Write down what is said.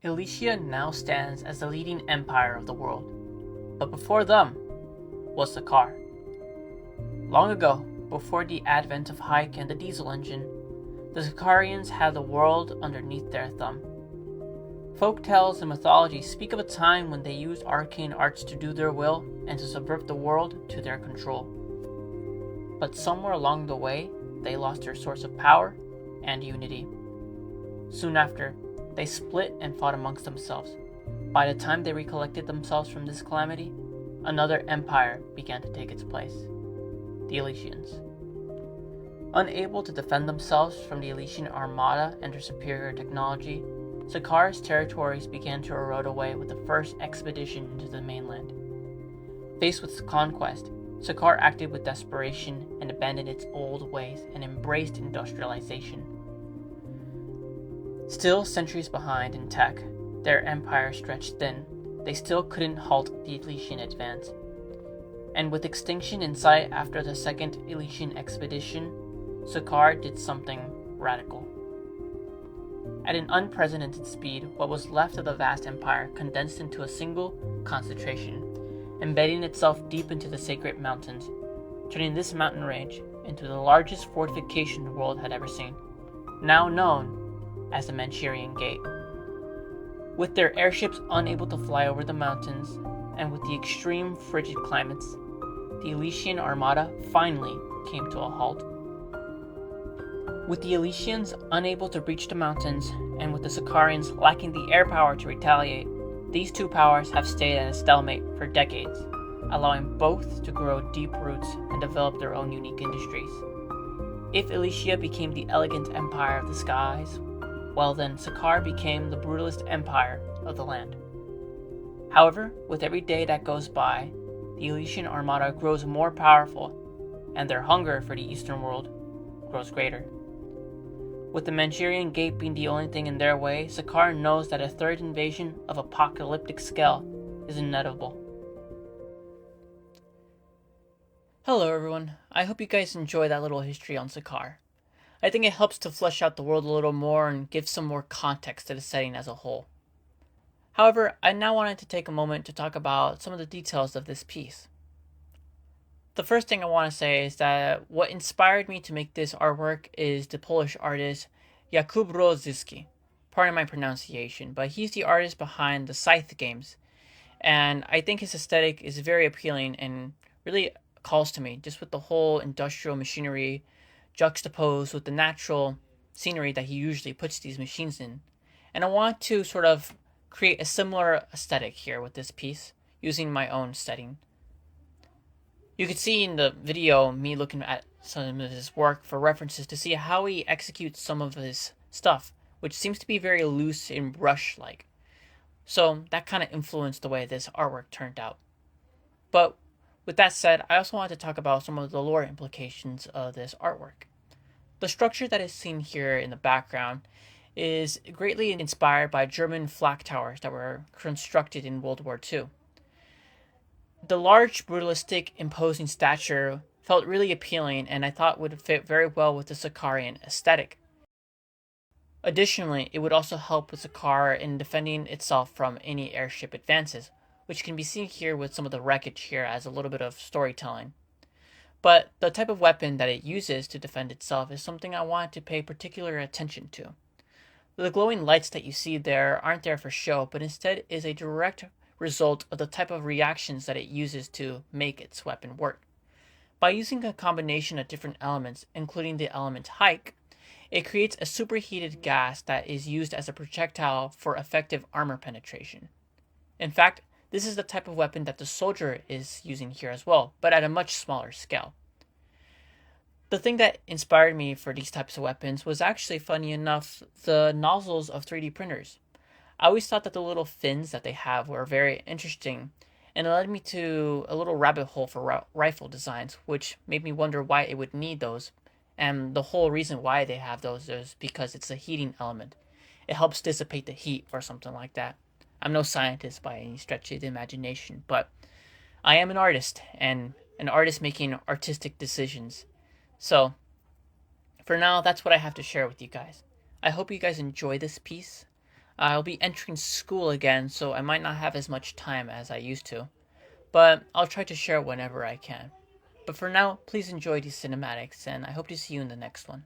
Elysia now stands as the leading empire of the world, but before them was Sacar. Long ago, before the advent of Hike and the diesel engine, the Sacarians had the world underneath their thumb. Folk tales and mythology speak of a time when they used arcane arts to do their will and to subvert the world to their control. But somewhere along the way, they lost their source of power and unity. Soon after, they split and fought amongst themselves. By the time they recollected themselves from this calamity, another empire began to take its place, the Elysians. Unable to defend themselves from the Elysian armada and their superior technology, Sacar's territories began to erode away with the first expedition into the mainland. Faced with conquest, Sacar acted with desperation and abandoned its old ways and embraced industrialization. Still centuries behind in tech, their empire stretched thin. They still couldn't halt the Elysian advance. And with extinction in sight after the second Elysian expedition, Sacar did something radical. At an unprecedented speed, what was left of the vast empire condensed into a single concentration, embedding itself deep into the sacred mountains, turning this mountain range into the largest fortification the world had ever seen, now known as the Manchurian Gate. With their airships unable to fly over the mountains, and with the extreme frigid climates, the Elysian armada finally came to a halt. With the Elysians unable to reach the mountains, and with the Sacarians lacking the air power to retaliate, these two powers have stayed at a stalemate for decades, allowing both to grow deep roots and develop their own unique industries. If Elysia became the elegant empire of the skies, well then Sacar became the brutalist empire of the land. However, with every day that goes by, the Elysian armada grows more powerful, and their hunger for the eastern world grows greater. With the Manchurian Gate being the only thing in their way, Sacar knows that a third invasion of apocalyptic scale is inevitable. Hello everyone, I hope you guys enjoy that little history on Sacar. I think it helps to flesh out the world a little more and give some more context to the setting as a whole. However, I now wanted to take a moment to talk about some of the details of this piece. The first thing I want to say is that what inspired me to make this artwork is the Polish artist Jakub Rozyski. Pardon my pronunciation, but he's the artist behind the Scythe games, and I think his aesthetic is very appealing and really calls to me, just with the whole industrial machinery juxtaposed with the natural scenery that he usually puts these machines in. And I want to sort of create a similar aesthetic here with this piece, using my own setting. You could see in the video me looking at some of his work for references to see how he executes some of his stuff, which seems to be very loose and brush-like. So that kind of influenced the way this artwork turned out. But with that said, I also want to talk about some of the lore implications of this artwork. The structure that is seen here in the background is greatly inspired by German flak towers that were constructed in World War II. The large, brutalistic, imposing stature felt really appealing and I thought would fit very well with the Sacarian aesthetic. Additionally, it would also help with Sacar in defending itself from any airship advances, which can be seen here with some of the wreckage here as a little bit of storytelling. But the type of weapon that it uses to defend itself is something I wanted to pay particular attention to. The glowing lights that you see there aren't there for show, but instead is a direct result of the type of reactions that it uses to make its weapon work. By using a combination of different elements, including the element hike, it creates a superheated gas that is used as a projectile for effective armor penetration. In fact, this is the type of weapon that the soldier is using here as well, but at a much smaller scale. The thing that inspired me for these types of weapons was actually, funny enough, the nozzles of 3D printers. I always thought that the little fins that they have were very interesting, and it led me to a little rabbit hole for rifle designs, which made me wonder why it would need those. And the whole reason why they have those is because it's a heating element. It helps dissipate the heat or something like that. I'm no scientist by any stretch of the imagination, but I am an artist, and an artist making artistic decisions. So, for now, that's what I have to share with you guys. I hope you guys enjoy this piece. I'll be entering school again, so I might not have as much time as I used to, but I'll try to share whenever I can. But for now, please enjoy these cinematics, and I hope to see you in the next one.